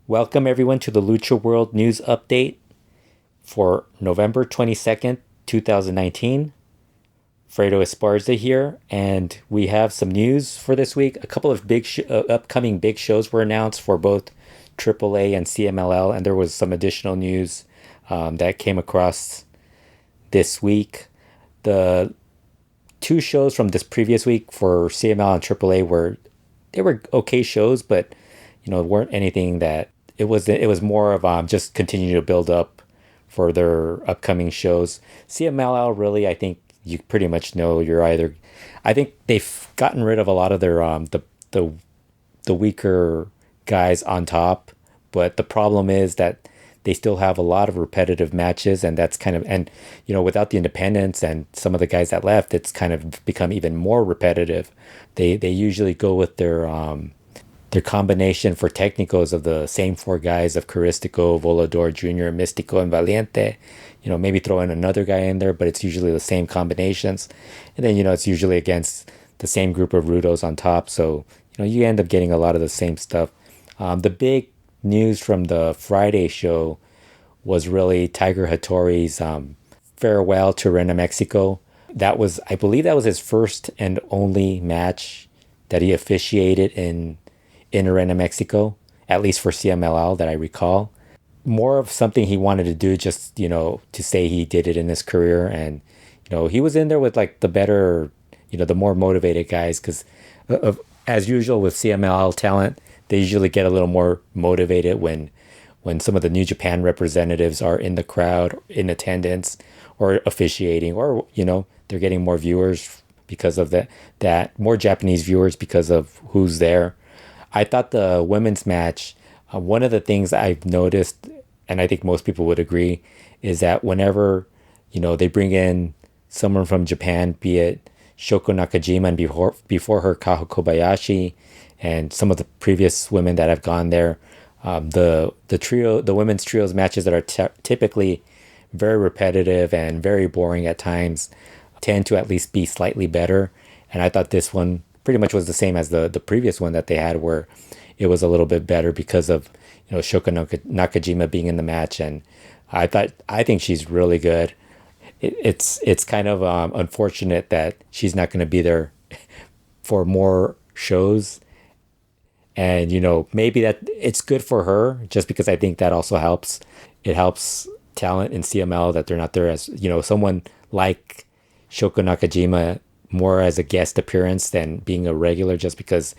Welcome everyone to the LuchaWorld news update for November 22nd, 2019. Fredo Esparza here, and we have some news for this week. A couple of upcoming big shows were announced for both AAA and CMLL, and there was some additional news that came across this week. The two shows from this previous week for CMLL and AAA were okay shows, but weren't anything that it was more of just continuing to build up for their upcoming shows. CMLL, really, I think you pretty much know I think they've gotten rid of a lot of their the weaker guys on top, but the problem is that they still have a lot of repetitive matches, and that's without the independents and some of the guys that left, it's kind of become even more repetitive. They usually go with their combination for technicals of the same four guys of Caristico, Volador Jr., Mystico, and Valiente. Maybe throw in another guy in there, but it's usually the same combinations. And then, it's usually against the same group of Rudos on top. So, you end up getting a lot of the same stuff. The big news from the Friday show was really Tiger Hattori's farewell to Arena Mexico. I believe that was his first and only match that he officiated in Arena Mexico, at least for CMLL that I recall. More of something he wanted to do, just, to say he did it in his career. And, he was in there with like the better, the more motivated guys, because as usual with CMLL talent, they usually get a little more motivated when some of the New Japan representatives are in the crowd, in attendance, or officiating, or, they're getting more viewers because of that more Japanese viewers because of who's there. I thought the women's match, one of the things I've noticed, and I think most people would agree, is that whenever, they bring in someone from Japan, be it Shoko Nakajima and before her Kaho Kobayashi, and some of the previous women that have gone there, the women's trios matches that are typically very repetitive and very boring at times tend to at least be slightly better. And I thought this one pretty much was the same as the previous one that they had, where it was a little bit better because of Shoko Nakajima being in the match. And I think she's really good. It's kind of unfortunate that she's not going to be there for more shows. And maybe that it's good for her, just because I think that also helps. It helps talent in CML that they're not there as someone like Shoko Nakajima more as a guest appearance than being a regular, just because,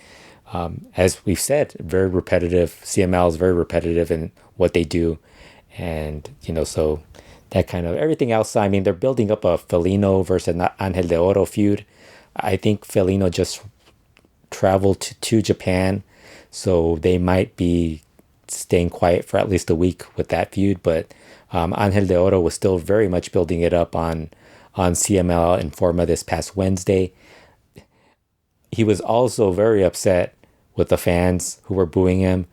as we've said, very repetitive. CML is very repetitive in what they do. And, so that kind of everything else. I mean, they're building up a Felino versus Angel de Oro feud. I think Felino just traveled to Japan, so they might be staying quiet for at least a week with that feud. But Angel de Oro was still very much building it up on CML Informa this past Wednesday. He was also very upset with the fans who were booing him,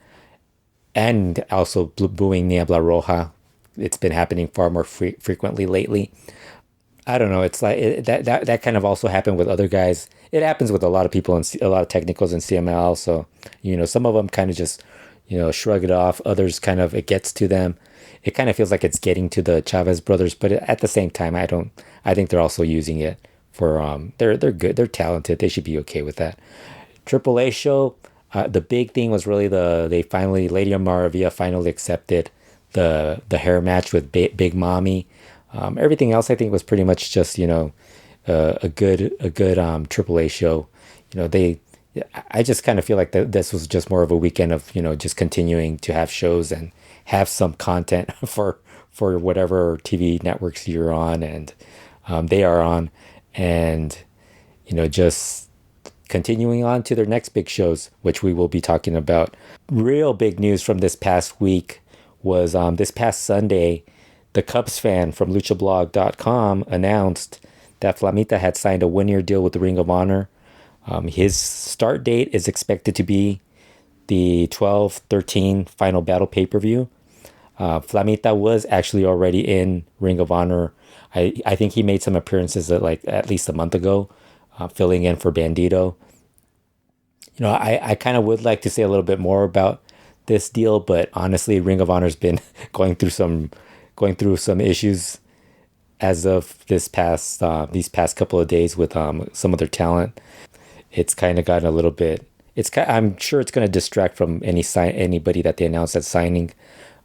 and also booing Niebla Roja. It's been happening far more frequently lately. I don't know. It's like that kind of also happened with other guys. It happens with a lot of people and a lot of technicals in CML. So, some of them kind of just, shrug it off. Others kind of, it gets to them. It kind of feels like it's getting to the Chavez brothers, but at the same time, I think they're also using it for, they're good. They're talented. They should be okay with that. AAA show. The big thing was really Lady Maravilla finally accepted the hair match with Big Mommy. Everything else I think was pretty much just, a good AAA show. I just kind of feel like this was just more of a weekend of, just continuing to have shows and have some content for whatever TV networks you're on and they are on, and just continuing on to their next big shows, which we will be talking about. Real big news from this past week was this past Sunday, the Cubs fan from LuchaBlog.com announced that Flamita had signed a one-year deal with the Ring of Honor. His start date is expected to be the 12/13 Final Battle pay-per-view. Flamita was actually already in Ring of Honor. I think he made some appearances at least a month ago, filling in for Bandito. I kind of would like to say a little bit more about this deal, but honestly, Ring of Honor's been going through some issues as of these past couple of days with some of their talent. It's kind of gotten a little bit. I'm sure it's going to distract from anybody that they announced as signing.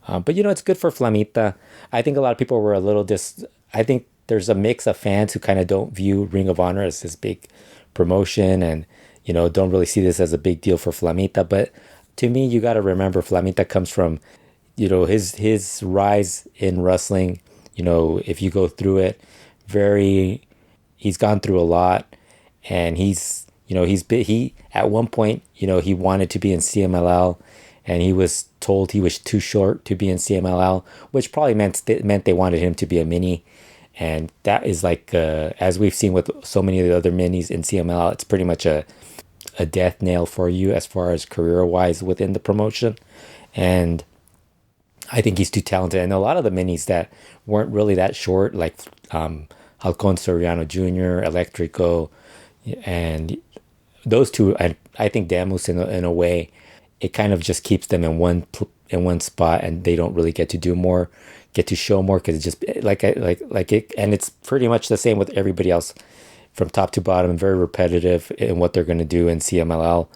But it's good for Flamita. I think a lot of people were a little I think there's a mix of fans who kind of don't view Ring of Honor as this big promotion, and don't really see this as a big deal for Flamita. But to me, you got to remember Flamita comes from his rise in wrestling. If you go through it, he's gone through a lot, and he at one point, he wanted to be in CMLL, and he was told he was too short to be in CMLL, which probably meant they wanted him to be a mini. And that is like, as we've seen with so many of the other minis in CMLL, it's pretty much a death nail for you as far as career-wise within the promotion. And I think he's too talented. And a lot of the minis that weren't really that short, like Halcon Soriano Jr., Electrico, and those two, I think Damus in a way, it kind of just keeps them in one spot, and they don't really get to show more, because it's just like it, and it's pretty much the same with everybody else from top to bottom, very repetitive in what they're going to do in CMLL.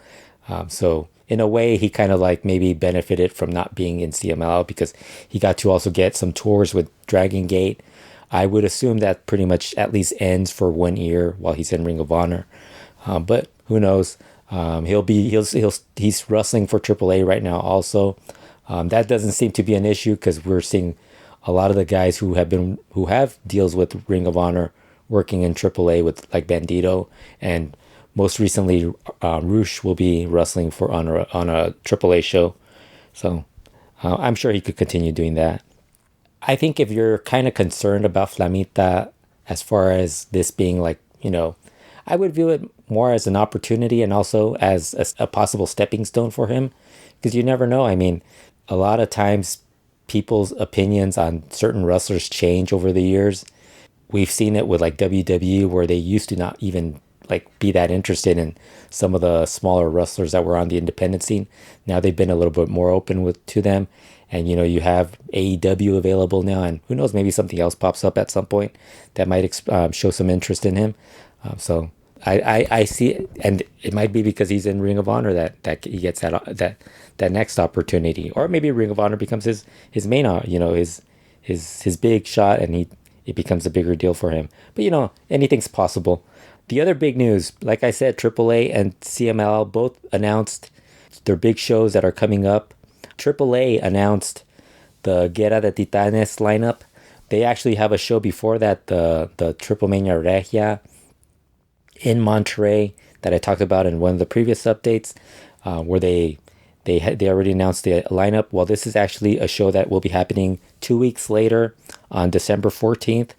So in a way, he kind of like maybe benefited from not being in CMLL, because he got to also get some tours with Dragon Gate. I would assume that pretty much at least ends for 1 year while he's in Ring of Honor. But who knows? He's wrestling for AAA right now also. That doesn't seem to be an issue, because we're seeing a lot of the guys who have deals with Ring of Honor working in AAA with like Bandito, and most recently Roosh will be wrestling on a AAA show. So I'm sure he could continue doing that. I think if you're kind of concerned about Flamita as far as this being like, I would view it more as an opportunity, and also as a possible stepping stone for him, because you never know. I mean, a lot of times people's opinions on certain wrestlers change over the years. We've seen it with like WWE, where they used to not even like be that interested in some of the smaller wrestlers that were on the independent scene. Now they've been a little bit more open to them. And, you have AEW available now, and who knows, maybe something else pops up at some point that might show some interest in him. So I see it, and it might be because he's in Ring of Honor that he gets that next opportunity, or maybe Ring of Honor becomes his main, his big shot, and it becomes a bigger deal for him. But anything's possible. The other big news, like I said, AAA and CMLL both announced their big shows that are coming up. AAA announced the Guerra de Titanes lineup. They actually have a show before that, the Triple Mania Regia in Monterrey that I talked about in one of the previous updates, where they already announced the lineup. Well, this is actually a show that will be happening 2 weeks later on December 14th,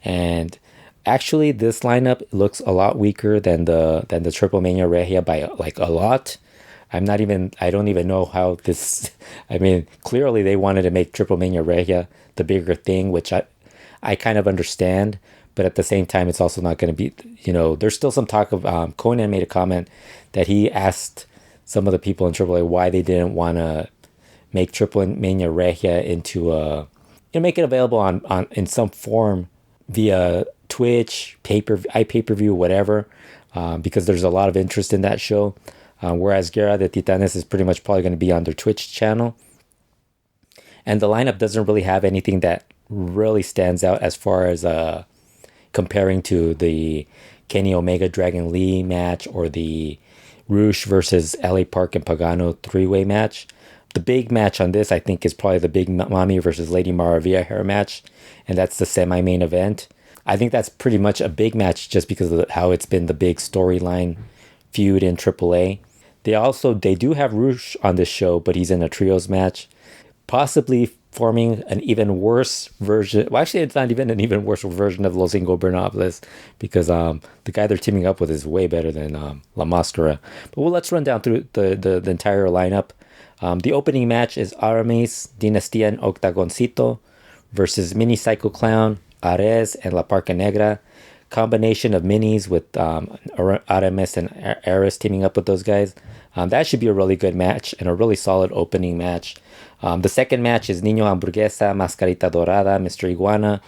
and actually this lineup looks a lot weaker than the Triple Mania Regia by like a lot. I don't even know how this, I mean, clearly they wanted to make Triple Mania Regia the bigger thing, which I kind of understand, but at the same time, it's also not going to be, there's still some talk of, Conan made a comment that he asked some of the people in AAA why they didn't want to make Triple Mania Regia into make it available on in some form via Twitch, iPay-per-view, whatever, because there's a lot of interest in that show. Whereas Guerra de Titanes is pretty much probably going to be on their Twitch channel. And the lineup doesn't really have anything that really stands out as far as comparing to the Kenny Omega Dragon Lee match, or the Roosh versus LA Park and Pagano 3-way match. The big match on this, I think, is probably the Big Mami versus Lady Maravilla hair match. And that's the semi-main event. I think that's pretty much a big match just because of how it's been the big storyline feud in AAA. They do have Roosh on this show, but he's in a trios match, possibly forming an even worse version. Well, actually, it's not even an even worse version of Los Ingobernables, because the guy they're teaming up with is way better than La Máscara. But let's run down through the entire lineup. The opening match is Aramis, Dinastía and Octagoncito versus Mini Psycho Clown, Ares, and La Parca Negra. Combination of minis with Aramis and Ares teaming up with those guys. That should be a really good match and a really solid opening match. The second match is Niño Hamburguesa, Mascarita Dorada, Mr. Iguana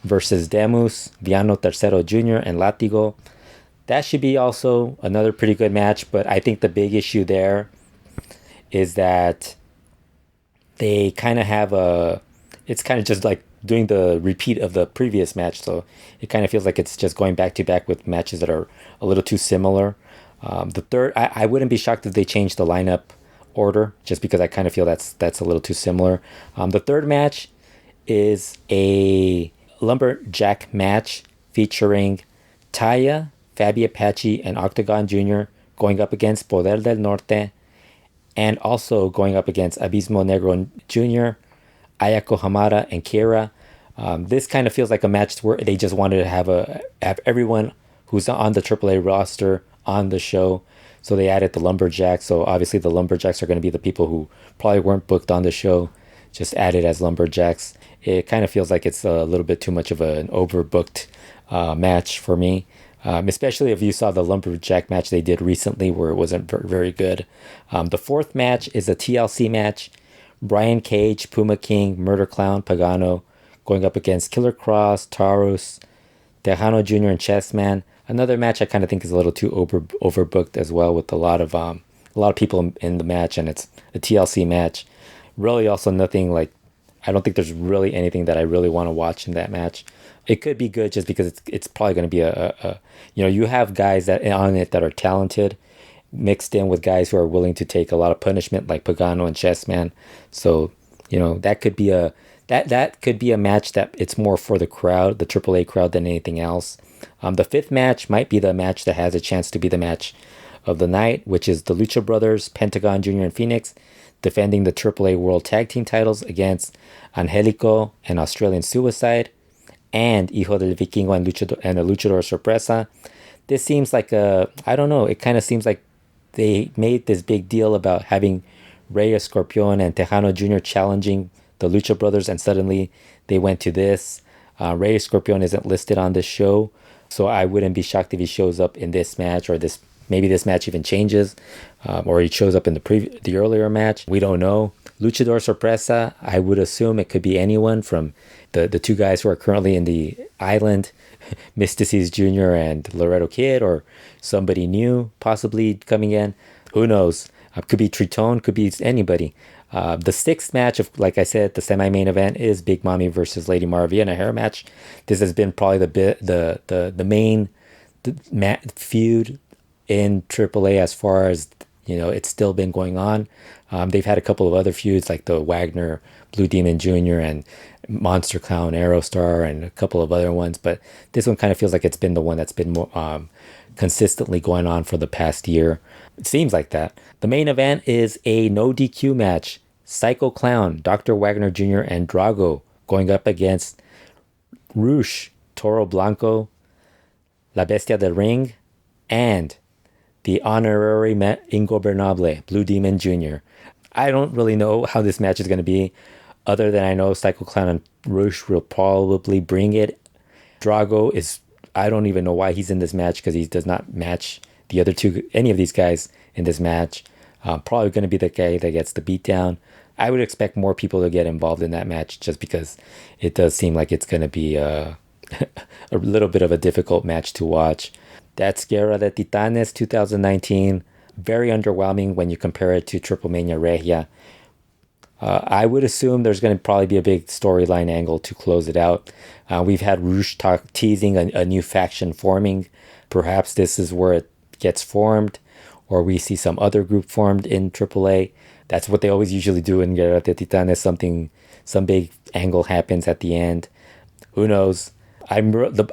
versus Demus, Viano Tercero Jr., and Latigo. That should be also another pretty good match, but I think the big issue there is that they kind of have it's kind of just like doing the repeat of the previous match, so it kind of feels like it's just going back to back with matches that are a little too similar. The third, I wouldn't be shocked if they changed the lineup order, just because I kind of feel that's a little too similar. The third match is a lumberjack match featuring Taya, Fabi Apache, and Octagon Jr. going up against Poder del Norte, and also going up against Abismo Negro Jr., Ayako Hamada, and Kira. This kind of feels like a match where they just wanted to have everyone who's on the AAA roster on the show. So they added the Lumberjacks. So obviously the Lumberjacks are going to be the people who probably weren't booked on the show, just added as Lumberjacks. It kind of feels like it's a little bit too much of an overbooked match for me. Especially if you saw the Lumberjack match they did recently where it wasn't very good. The fourth match is a TLC match. Brian Cage, Puma King, Murder Clown, Pagano going up against Killer Cross, Taurus, Tejano Jr., and Chessman. Another match I kind of think is a little too overbooked as well, with a lot of people in the match, and it's a TLC match. Really, also nothing like, I don't think there's really anything that I really want to watch in that match. It could be good just because it's probably going to be you have guys that on it that are talented, mixed in with guys who are willing to take a lot of punishment, like Pagano and Chessman. So that could be that could be a match that it's more for the crowd, the AAA crowd, than anything else. The fifth match might be the match that has a chance to be the match of the night, which is the Lucha Brothers, Pentagon Jr. and Phoenix, defending the AAA World Tag Team titles against Angelico and Australian Suicide, and Hijo del Vikingo and a Luchador Sorpresa. This seems like I don't know, it kind of seems like they made this big deal about having Rey Escorpion and Tejano Jr. challenging the Lucha Brothers, and suddenly they went to this. Rey Escorpion isn't listed on this show, so I wouldn't be shocked if he shows up in this match, or maybe this match even changes, or he shows up in the earlier match. We don't know. Luchador Sorpresa, I would assume it could be anyone from the two guys who are currently in the island, Mystices Jr. and Laredo Kid, or somebody new possibly coming in. Who knows? Could be Triton, could be anybody. The sixth match of, like I said, the semi-main event is Big Mommy versus Lady Maravilla in a hair match. This has been probably the main feud in AAA as far as it's still been going on. They've had a couple of other feuds like the Wagner Blue Demon Jr. and Monster Clown Aerostar and a couple of other ones, but this one kind of feels like it's been the one that's been more consistently going on for the past year. It seems like that. The main event is a no DQ match. Psycho Clown, Dr. Wagner Jr. and Drago going up against Rush, Toro Blanco, La Bestia del Ring, and the honorary Ingobernable, Blue Demon Jr. I don't really know how this match is going to be, other than I know Psycho Clown and Rush will probably bring it. Drago is, I don't even know why he's in this match, because he does not match the other any of these guys in this match. Probably going to be the guy that gets the beatdown. I would expect more people to get involved in that match, just because it does seem like it's going to be a little bit of a difficult match to watch. That's Guerra de Titanes 2019. Very underwhelming when you compare it to Triple Mania Regia. I would assume there's going to probably be a big storyline angle to close it out. We've had Rush teasing a new faction forming. Perhaps this is where it gets formed, or we see some other group formed in AAA. That's what they always usually do in Guerra de Titanes. Some big angle happens at the end. Who knows? I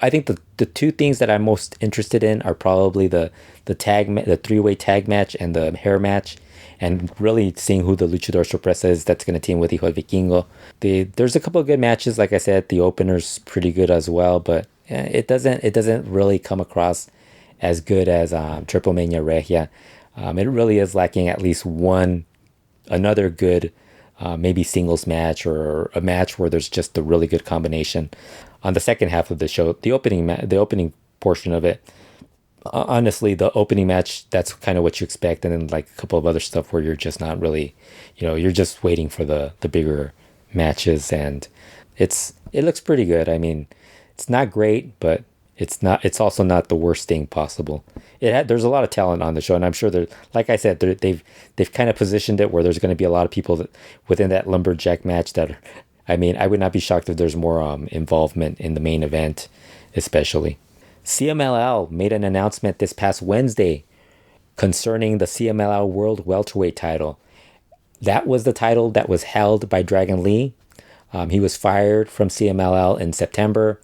think the two things that I'm most interested in are probably the three-way tag match and the hair match, and really seeing who the Luchador Sorpresa is that's going to team with Hijo del Vikingo. There's a couple of good matches, like I said. The opener's pretty good as well, but it doesn't really come across as good as Triple Mania Regia. It really is lacking at least another good maybe singles match, or a match where there's just a really good combination. On the second half of the show, the opening portion of it, Honestly, the opening match, that's kind of what you expect, and then like a couple of other stuff where you're just not really, you're just waiting for the bigger matches, and it looks pretty good. I mean, it's not great, but it's also not the worst thing possible. There's a lot of talent on the show, and I'm sure like I said, they've kind of positioned it where there's going to be a lot of people within that lumberjack match that, I mean, I would not be shocked if there's more involvement in the main event, especially. CMLL made an announcement this past Wednesday concerning the CMLL World Welterweight title. That was the title that was held by Dragon Lee. He was fired from CMLL in September,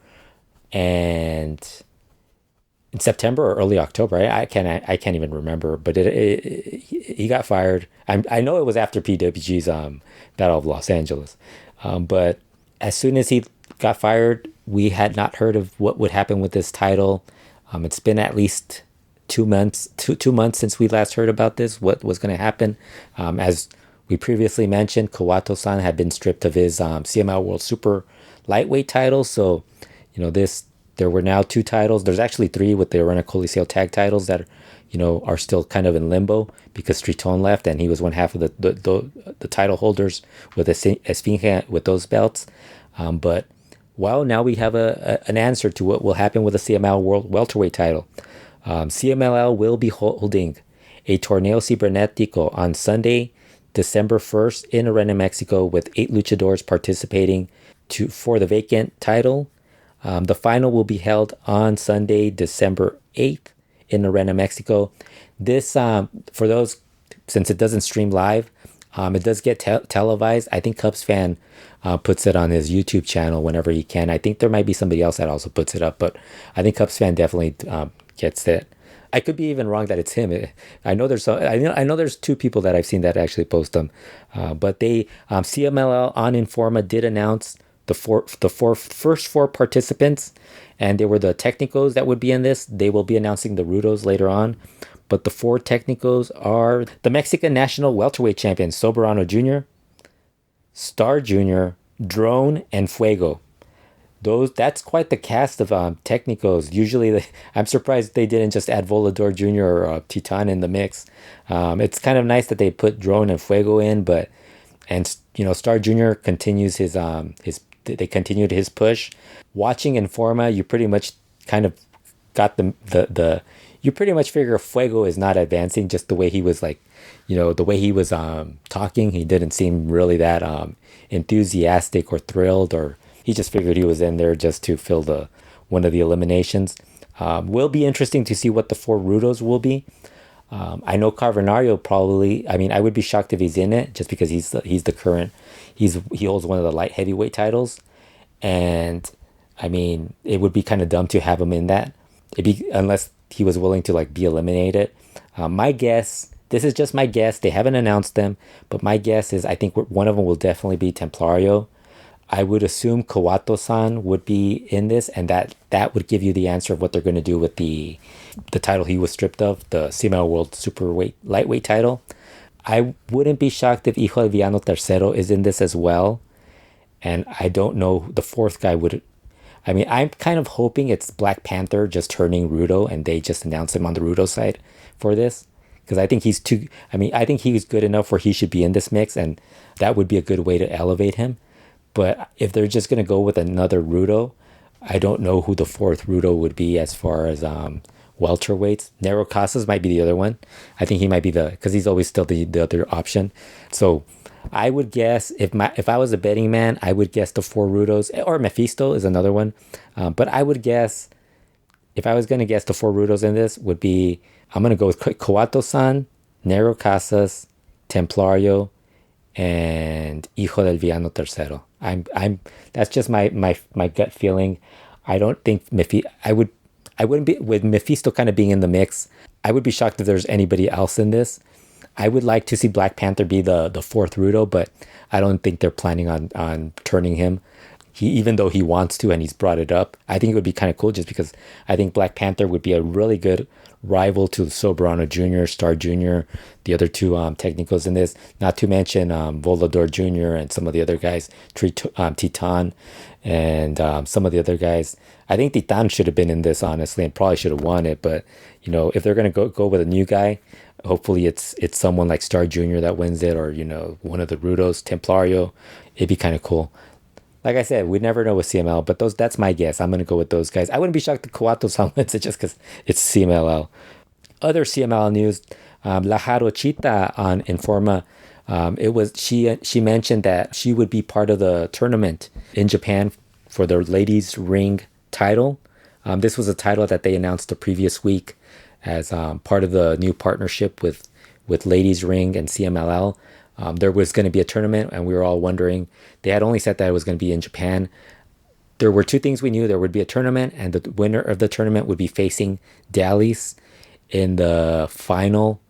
and in September or early October, I can't even remember. But he got fired. I know it was after PWG's Battle of Los Angeles, but as soon as he got fired, we had not heard of what would happen with this title. It's been at least 2 months, two months since we last heard about this. What was going to happen? As we previously mentioned, Kawato-san had been stripped of his CML World Super Lightweight title. So, there were now 2 titles. There's actually 3 with the Arena Coliseo tag titles that, are still kind of in limbo because Triton left, and he was one half of the title holders with Esfinge with those belts. But well, now we have an answer to what will happen with the CML World Welterweight title. CMLL will be holding a torneo cibernetico on Sunday, December 1st in Arena, Mexico, with 8 luchadors participating for the vacant title. The final will be held on Sunday, December 8th in Arena, Mexico. This, for those, since it doesn't stream live, it does get televised. I think Cubs Fan puts it on his YouTube channel whenever he can. I think there might be somebody else that also puts it up, but I think Cubs Fan definitely gets it. I could be even wrong that it's him. I know there's 2 people that I've seen that actually post them, but they CMLL on Informa did announce the first 4 participants, and they were the Technicos that would be in this. They will be announcing the Rudos later on, but the 4 Technicos are the Mexican National Welterweight Champion Soberano Jr., Star Jr., Drone, and Fuego. That's quite the cast of Technicos. Usually, I'm surprised they didn't just add Volador Jr. or Titan in the mix. It's kind of nice that they put Drone and Fuego in, and Star Jr. continues they continued his push. Watching Informa, you pretty much kind of got you pretty much figure Fuego is not advancing, just the way he was the way he was talking. He didn't seem really that enthusiastic or thrilled, or he just figured he was in there just to fill one of the eliminations. Will be interesting to see what the 4 Rudos will be. I know Carbonario probably. I mean, I would be shocked if he's in it, just because he holds one of the light heavyweight titles, and I mean, it would be kind of dumb to have him in that, unless he was willing to be eliminated. My guess. This is just my guess. They haven't announced them, but my guess is I think one of them will definitely be Templario. I would assume Kawato-san would be in this, and that would give you the answer of what they're going to do with the title he was stripped of, the CML World Lightweight title. I wouldn't be shocked if Hijo del Villano Tercero is in this as well, and I don't know the 4th guy would. I mean, I'm kind of hoping it's Black Panther just turning Rudo, and they just announce him on the Rudo side for this. Because I think I think he's good enough where he should be in this mix, and that would be a good way to elevate him. But if they're just going to go with another Rudo, I don't know who the 4th Rudo would be as far as welterweights. Nero Casas might be the other one. I think he might be because he's always still the other option. So I would guess, if I was a betting man, I would guess the 4 Rudos, or Mephisto is another one. But I would guess, if I was going to guess the 4 Rudos in this, would be, I'm going to go with Kawato-san, Nero Casas, Templario, and Hijo del Villano Tercero. That's just my gut feeling. I don't think I wouldn't be, with Mephisto kind of being in the mix, I would be shocked if there's anybody else in this. I would like to see Black Panther be the 4th Rudo, but I don't think they're planning on turning him. even though he wants to and he's brought it up, I think it would be kind of cool just because I think Black Panther would be a really good rival to Soberano Jr., Star Jr., the other two technicals in this, not to mention Volador Jr. and some of the other guys, Titan, and some of the other guys. I think Titan should have been in this, honestly, and probably should have won it. But, if they're going to go with a new guy, hopefully it's someone like Star Jr. that wins it, or, one of the Rudos, Templario. It'd be kind of cool. Like I said, we never know with CML, but that's my guess. I'm going to go with those guys. I wouldn't be shocked if Coatos wins it just because it's CMLL. Other CMLL news, La Jarochita on Informa, she mentioned that she would be part of the tournament in Japan for the ladies ring title. This was a title that they announced the previous week as part of the new partnership with Ladies Ring and CMLL. There was going to be a tournament, and we were all wondering. They had only said that it was going to be in Japan. There were two things we knew. There would be a tournament, and the winner of the tournament would be facing Dallas in the final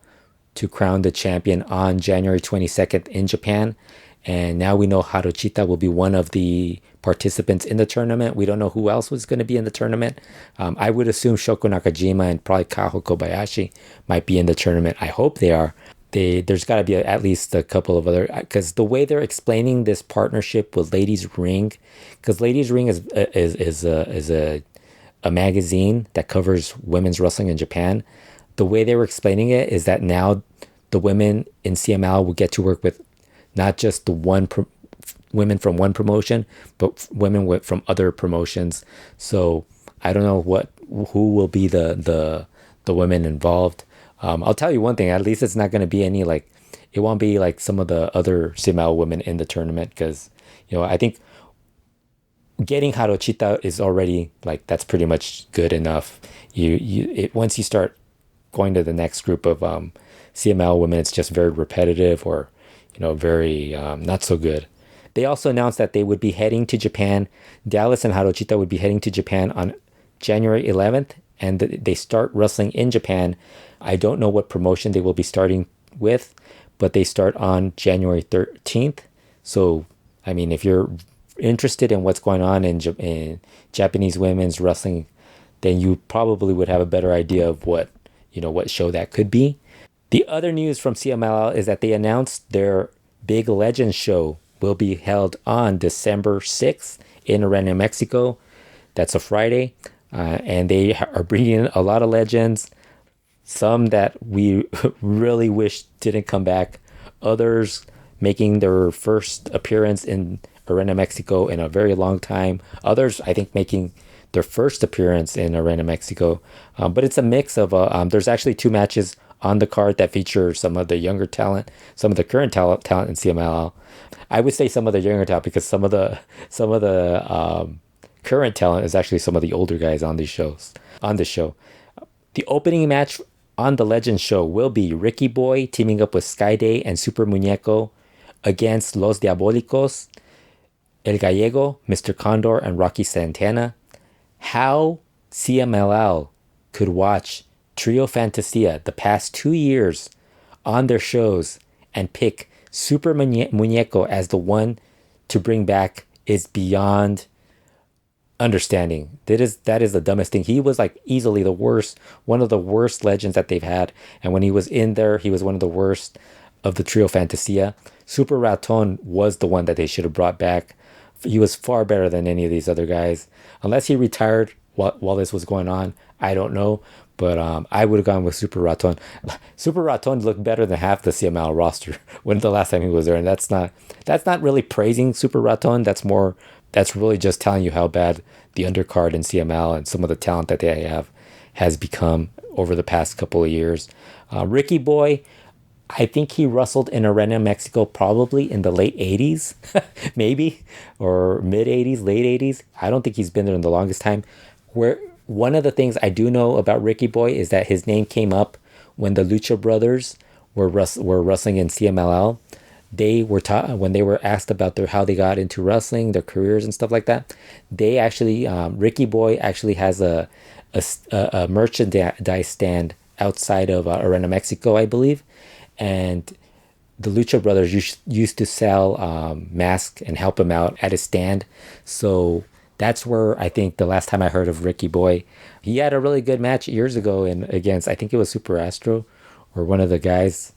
to crown the champion on January 22nd in Japan. And now we know Jarochita will be one of the participants in the tournament. We don't know who else was going to be in the tournament. I would assume Shoko Nakajima and probably Kaho Kobayashi might be in the tournament. I hope they are. There's got to be at least a couple of other, because the way they're explaining this partnership with Ladies Ring, because Ladies Ring is a magazine that covers women's wrestling in Japan. The way they were explaining it is that now the women in CML will get to work with not just the women from one promotion, but women from other promotions. So I don't know who will be the women involved. I'll tell you one thing, at least it's not going to be any it won't be like some of the other CML women in the tournament, because, I think getting Jarochita is already that's pretty much good enough. Once you start going to the next group of CML women, it's just very repetitive or, very not so good. They also announced that they would be heading to Japan. Dallas and Jarochita would be heading to Japan on January 11th, and they start wrestling in Japan. I don't know what promotion they will be starting with, but they start on January 13th. So, I mean, if you're interested in what's going on in Japanese women's wrestling, then you probably would have a better idea of what show that could be. The other news from CMLL is that they announced their Big Legends show will be held on December 6th in Arena, Mexico. That's a Friday. And they are bringing in a lot of legends. Some that we really wish didn't come back. Others making their first appearance in Arena, Mexico in a very long time. Others, I think, making their first appearance in Arena, Mexico. But it's a mix of, there's actually two matches on the card that feature some of the younger talent, some of the current talent in CMLL. I would say some of the younger talent because some of the current talent is actually some of the older guys on the show. The opening match on the Legends show will be Ricky Boy teaming up with Skyday and Super Muñeco against Los Diabólicos, El Gallego, Mr. Condor, and Rocky Santana. How CMLL could watch Trio Fantasia the past 2 years on their shows and pick Super Muñeco as the one to bring back is beyond understanding. That is the dumbest thing. He was easily the worst, one of the worst legends that they've had. And when he was in there, he was one of the worst of the Trio Fantasia. Super Raton was the one that they should have brought back. He was far better than any of these other guys. Unless he retired while this was going on, I don't know. But I would have gone with Super Raton. Super Raton looked better than half the CML roster when the last time he was there. And that's not really praising Super Raton. That's really just telling you how bad the undercard in CML and some of the talent that they have has become over the past couple of years. Ricky Boy, I think he wrestled in Arena, Mexico probably in the late 80s, maybe, or mid 80s, late 80s. I don't think he's been there in the longest time. One of the things I do know about Ricky Boy is that his name came up when the Lucha Brothers were wrestling in CMLL. They were when they were asked about how they got into wrestling, their careers and stuff like that. They actually, Ricky Boy actually has a merchandise stand outside of Arena, Mexico, I believe. And the Lucha Brothers used to sell masks and help him out at his stand. So that's where I think the last time I heard of Ricky Boy, he had a really good match years ago and against, I think it was Super Astro or one of the guys.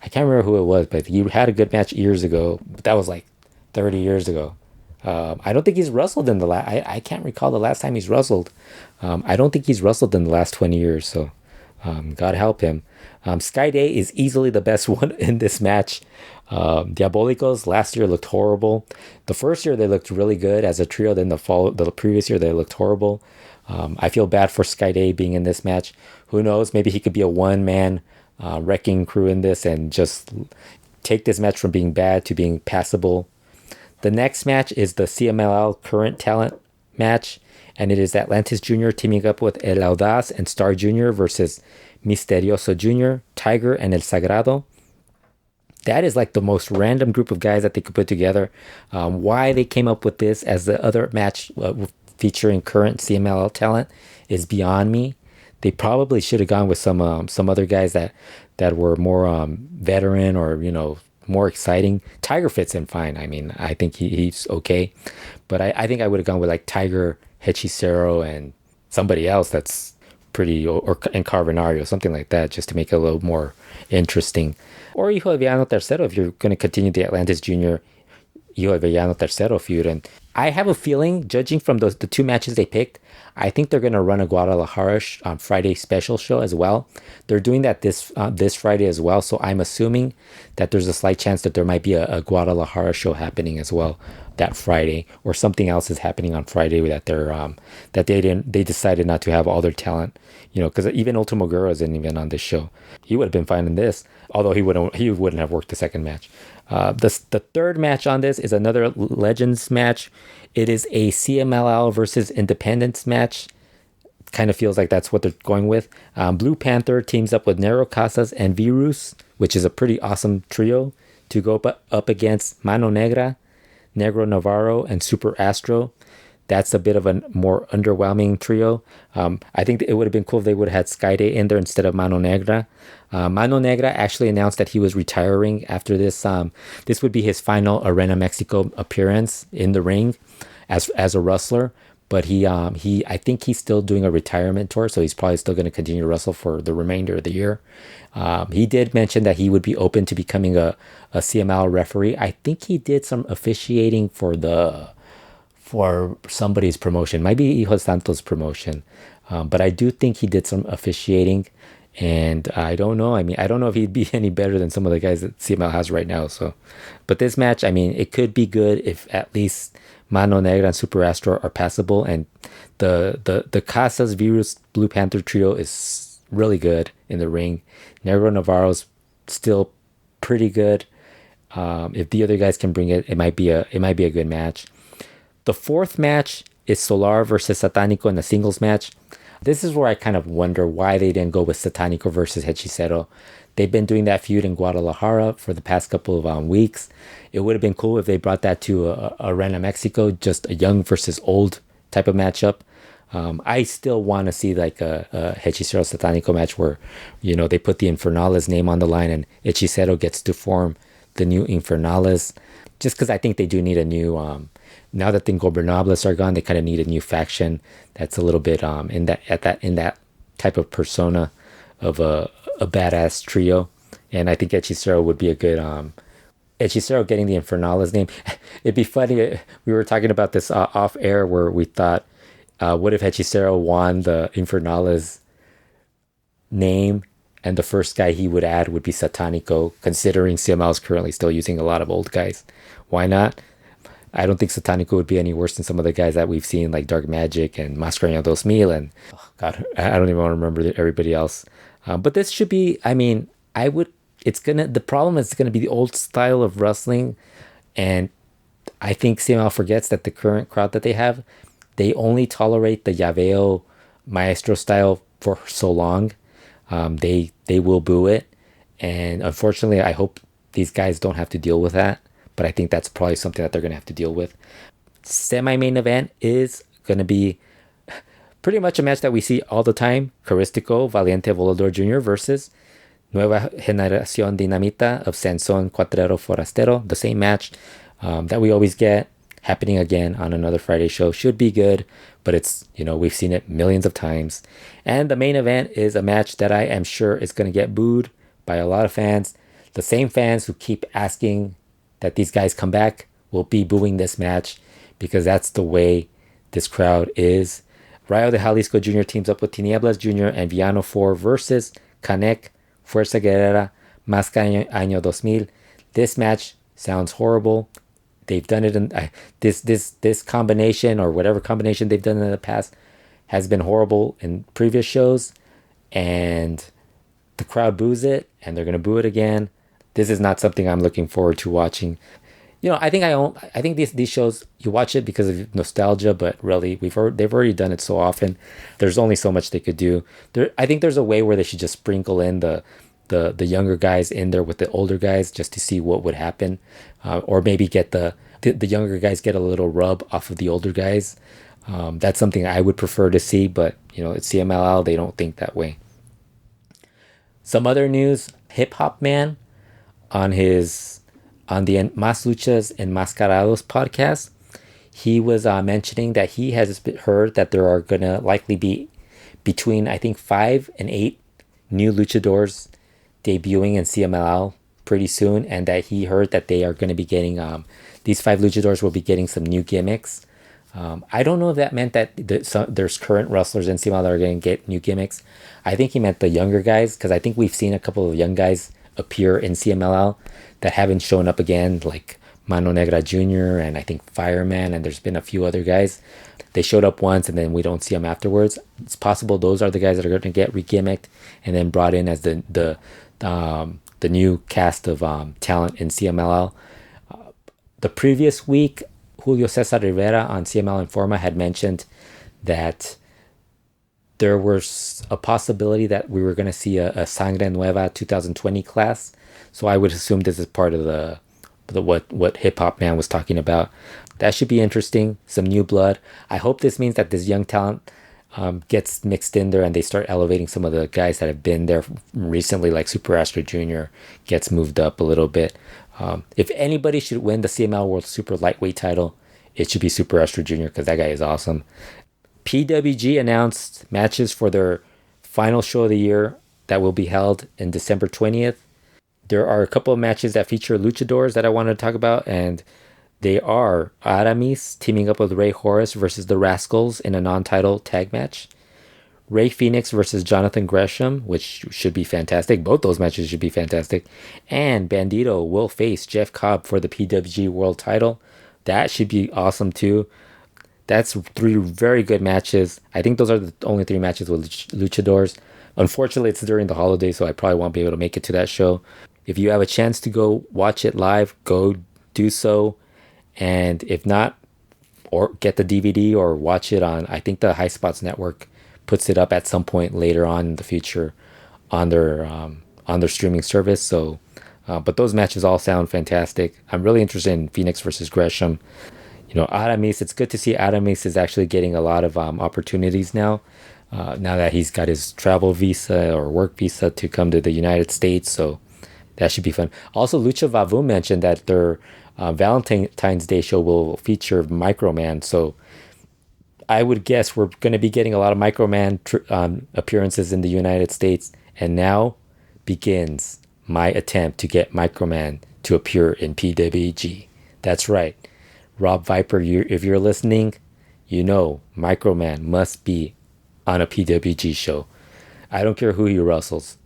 I can't remember who it was, but he had a good match years ago. But that was like 30 years ago. I don't think he's wrestled in the last. I can't recall the last time he's wrestled. I don't think he's wrestled in the last 20 years. So, God help him. Sky Day is easily the best one in this match. Diabolicos last year looked horrible. The first year they looked really good as a trio. Then the previous year they looked horrible. I feel bad for Sky Day being in this match. Who knows? Maybe he could be a one-man wrecking crew in this and just take this match from being bad to being passable. The next match is the CMLL Current Talent match, and it is Atlantis Jr. teaming up with El Audaz and Star Jr. versus Misterioso Jr., Tiger, and El Sagrado. That is like the most random group of guys that they could put together. Why they came up with this as the other match featuring current CMLL talent is beyond me. They probably should have gone with some other guys that were more veteran or more exciting. Tiger fits in fine. I mean, I think he's okay. But I think I would have gone with like Tiger, Hechicero, and somebody else that's pretty, and Carbonario, something like that, just to make it a little more interesting. Or Hijo de Villano Tercero if you're going to continue the Atlantis Jr. Hijo de Villano Tercero feud. And I have a feeling, judging from the two matches they picked, I think they're going to run a Guadalajara Friday special show as well. They're doing that this Friday as well, so I'm assuming that there's a slight chance that there might be a Guadalajara show happening as well that Friday, or something else is happening on Friday that they decided not to have all their talent, because even Ultimo Guerra isn't even on this show. He would have been fine in this, although he wouldn't have worked the second match. The third match on this is another Legends match. It is a CMLL versus Independence match. Kind of feels like that's what they're going with. Blue Panther teams up with Nero Casas and Virus, which is a pretty awesome trio, to go up against Mano Negra, Negro Navarro, and Super Astro. That's a bit of a more underwhelming trio. I think it would have been cool if they would have had Sky Day in there instead of Mano Negra. Mano Negra actually announced that he was retiring after this. This would be his final Arena Mexico appearance in the ring as a wrestler. But I think he's still doing a retirement tour, so he's probably still going to continue to wrestle for the remainder of the year. He did mention that he would be open to becoming a CML referee. I think he did some officiating for somebody's promotion, might be Hijo Santos' promotion. But I do think he did some officiating, and I don't know. I mean, I don't know if he'd be any better than some of the guys that CML has right now. So, but this match, I mean, it could be good if at least Mano Negra and Super Astro are passable, and the Casas Virus Blue Panther trio is really good in the ring. Negro Navarro's still pretty good. If the other guys can bring it, it might be a good match. The fourth match is Solar versus Satanico in a singles match. This is where I kind of wonder why they didn't go with Satanico versus Hechicero. They've been doing that feud in Guadalajara for the past couple of weeks. It would have been cool if they brought that to Arena Mexico, just a young versus old type of matchup. I still want to see like a Hechicero Satanico match where, they put the Infernales name on the line and Hechicero gets to form the new Infernales. Just because I think they do need a new, now that the Ingobernables are gone, they kind of need a new faction that's a little bit in that type of persona of a badass trio. And I think Hechicero would be a good Hechicero getting the Infernales name. It'd be funny. We were talking about this off air where we thought, what if Hechicero won the Infernales name and the first guy he would add would be Satanico, considering CML is currently still using a lot of old guys. Why not? I don't think Satanico would be any worse than some of the guys that we've seen, like Dark Magic and Mascareno 2000, and God, I don't even want to remember everybody else. But this should be, I mean, the problem is it's gonna be the old style of wrestling, and I think CML forgets that the current crowd that they have, they only tolerate the Llaveo Maestro style for so long. They will boo it, and unfortunately, I hope these guys don't have to deal with that. But I think that's probably something that they're going to have to deal with. Semi-main event is going to be pretty much a match that we see all the time. Caristico Valiente Volador Jr. versus Nueva Generación Dinamita of Sansón Cuatrero Forastero, the same match that we always get, happening again on another Friday show. Should be good, but it's, we've seen it millions of times. And the main event is a match that I am sure is going to get booed by a lot of fans. The same fans who keep asking that these guys come back will be booing this match because that's the way this crowd is. Rayo de Jalisco Jr. teams up with Tinieblas Jr. and Villano 4 versus Canek, Fuerza Guerrera, Máscara Año 2000. This match sounds horrible. They've done it in this combination, or whatever combination they've done in the past, has been horrible in previous shows, and the crowd boos it, and they're gonna boo it again. This is not something I'm looking forward to watching. I think these shows, you watch it because of nostalgia, but really they've already done it so often. There's only so much they could do. I think there's a way where they should just sprinkle in the younger guys in there with the older guys just to see what would happen, or maybe get the younger guys get a little rub off of the older guys. That's something I would prefer to see, but it's CMLL, they don't think that way. Some other news: Hip Hop Man on the Mas Luchas Enmascarados podcast, he was mentioning that he has heard that there are gonna likely be between, I think, 5 and 8 new luchadors debuting in CMLL pretty soon, and that he heard that they are going to be getting these 5 luchadors will be getting some new gimmicks. I don't know if that meant that there's current wrestlers in CMLL that are going to get new gimmicks. I think he meant the younger guys, because I think we've seen a couple of young guys appear in CMLL that haven't shown up again, like Mano Negra Jr. and I think Fireman, and there's been a few other guys. They showed up once and then we don't see them afterwards. It's possible those are the guys that are going to get re-gimmicked and then brought in as the new cast of talent in CMLL. The previous week, Julio Cesar Rivera on CML Informa had mentioned that there was a possibility that we were going to see a Sangre Nueva 2020 class. So I would assume this is part of the what Hip Hop Man was talking about. That should be interesting. Some new blood. I hope this means that this young talent gets mixed in there and they start elevating some of the guys that have been there recently, like Super Astro Jr. gets moved up a little bit. If anybody should win the CML World Super Lightweight title, it should be Super Astro Jr. because that guy is awesome. PWG announced matches for their final show of the year that will be held in December 20th. There are a couple of matches that feature luchadors that I wanted to talk about, and they are Aramis teaming up with Ray Horace versus the Rascals in a non-title tag match. Ray Phoenix versus Jonathan Gresham, which should be fantastic. Both those matches should be fantastic. And Bandito will face Jeff Cobb for the PWG World title. That should be awesome too. That's 3 very good matches. I think those are the only 3 matches with luchadors. Unfortunately, it's during the holiday, so I probably won't be able to make it to that show. If you have a chance to go watch it live, go do so. And if not, or get the DVD or watch it on, I think the High Spots Network puts it up at some point later on in the future on their streaming service. So, but those matches all sound fantastic. I'm really interested in Phoenix versus Gresham. Aramis, it's good to see Aramis is actually getting a lot of opportunities now. Now that he's got his travel visa or work visa to come to the United States. So that should be fun. Also, Lucha Vavoom mentioned that their Valentine's Day show will feature Microman. So I would guess we're going to be getting a lot of Microman appearances in the United States. And now begins my attempt to get Microman to appear in PWG. That's right. Rob Viper, if you're listening, Microman must be on a PWG show. I don't care who he wrestles.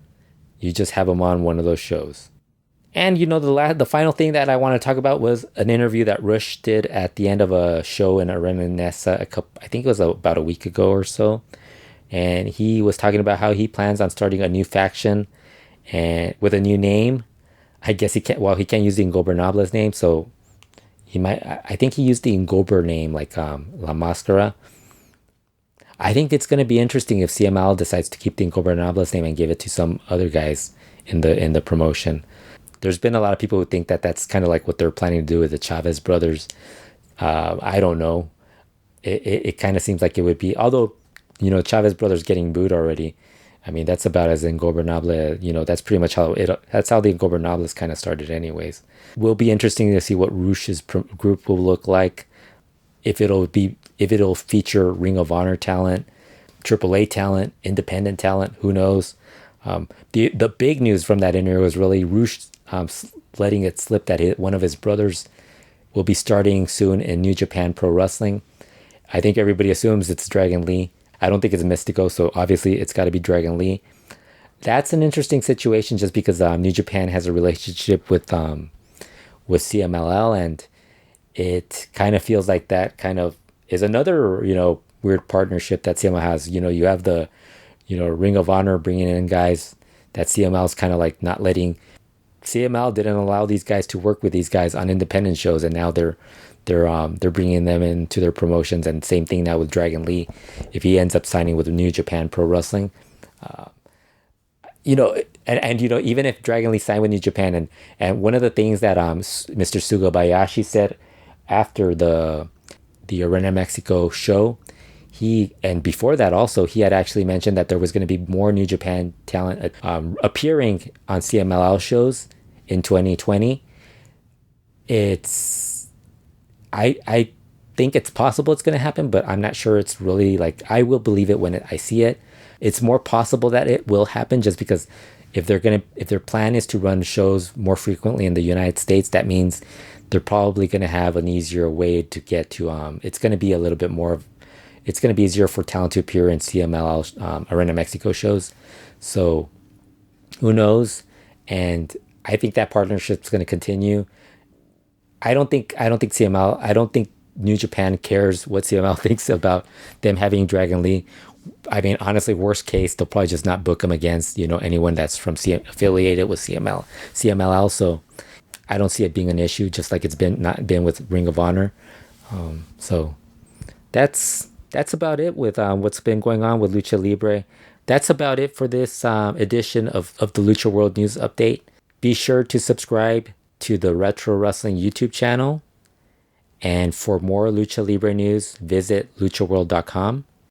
You just have him on one of those shows. And the final thing that I want to talk about was an interview that Rush did at the end of a show in Arena Nessa I think it was about a week ago or so. And he was talking about how he plans on starting a new faction and with a new name. I guess he can't use the Ingobernable's name, so he might. I think he used the Ingober name, like La Mascara. I think it's going to be interesting if CML decides to keep the Ingobernable's name and give it to some other guys in the promotion. There's been a lot of people who think that that's kind of like what they're planning to do with the Chavez brothers. I don't know. It kind of seems like it would be, although Chavez brothers getting booed already. I mean, that's about as Ingobernable, that's pretty much that's how the Ingobernables kind of started anyways. Will be interesting to see what Rush's group will look like. If it'll feature Ring of Honor talent, AAA talent, independent talent, who knows? The big news from that interview was really Rush letting it slip that one of his brothers will be starting soon in New Japan Pro Wrestling. I think everybody assumes it's Dragon Lee. I don't think it's Mystico, so obviously it's got to be Dragon Lee. That's an interesting situation just because New Japan has a relationship with CMLL, and it kind of feels like that kind of is another, weird partnership that CMLL has. You have the, Ring of Honor bringing in guys that CMLL is kind of like not letting. CMLL didn't allow these guys to work with these guys on independent shows, and now they're bringing them into their promotions. And same thing now with Dragon Lee, if he ends up signing with New Japan Pro Wrestling, even if Dragon Lee signed with New Japan, and one of the things that Mr. Sugabayashi said after the Arena Mexico show, and before that also, he had actually mentioned that there was going to be more New Japan talent appearing on CMLL shows in 2020. I think it's possible it's going to happen, but I'm not sure it's really like, I will believe it when I see it. It's more possible that it will happen just because if their plan is to run shows more frequently in the United States, that means they're probably going to have an easier way to get to, it's going to be a little bit more, it's going to be easier for talent to appear in CMLL Arena Mexico shows. So who knows? And I think that partnership's going to continue. I don't think New Japan cares what CMLL thinks about them having Dragon Lee. I mean, honestly, worst case, they'll probably just not book him against, anyone that's affiliated with CMLL. So I don't see it being an issue, just like it's not been with Ring of Honor. So that's about it with what's been going on with Lucha Libre. That's about it for this edition of the Lucha World News Update. Be sure to subscribe to the Retro Wrestling YouTube channel. And for more Lucha Libre news, visit luchaworld.com.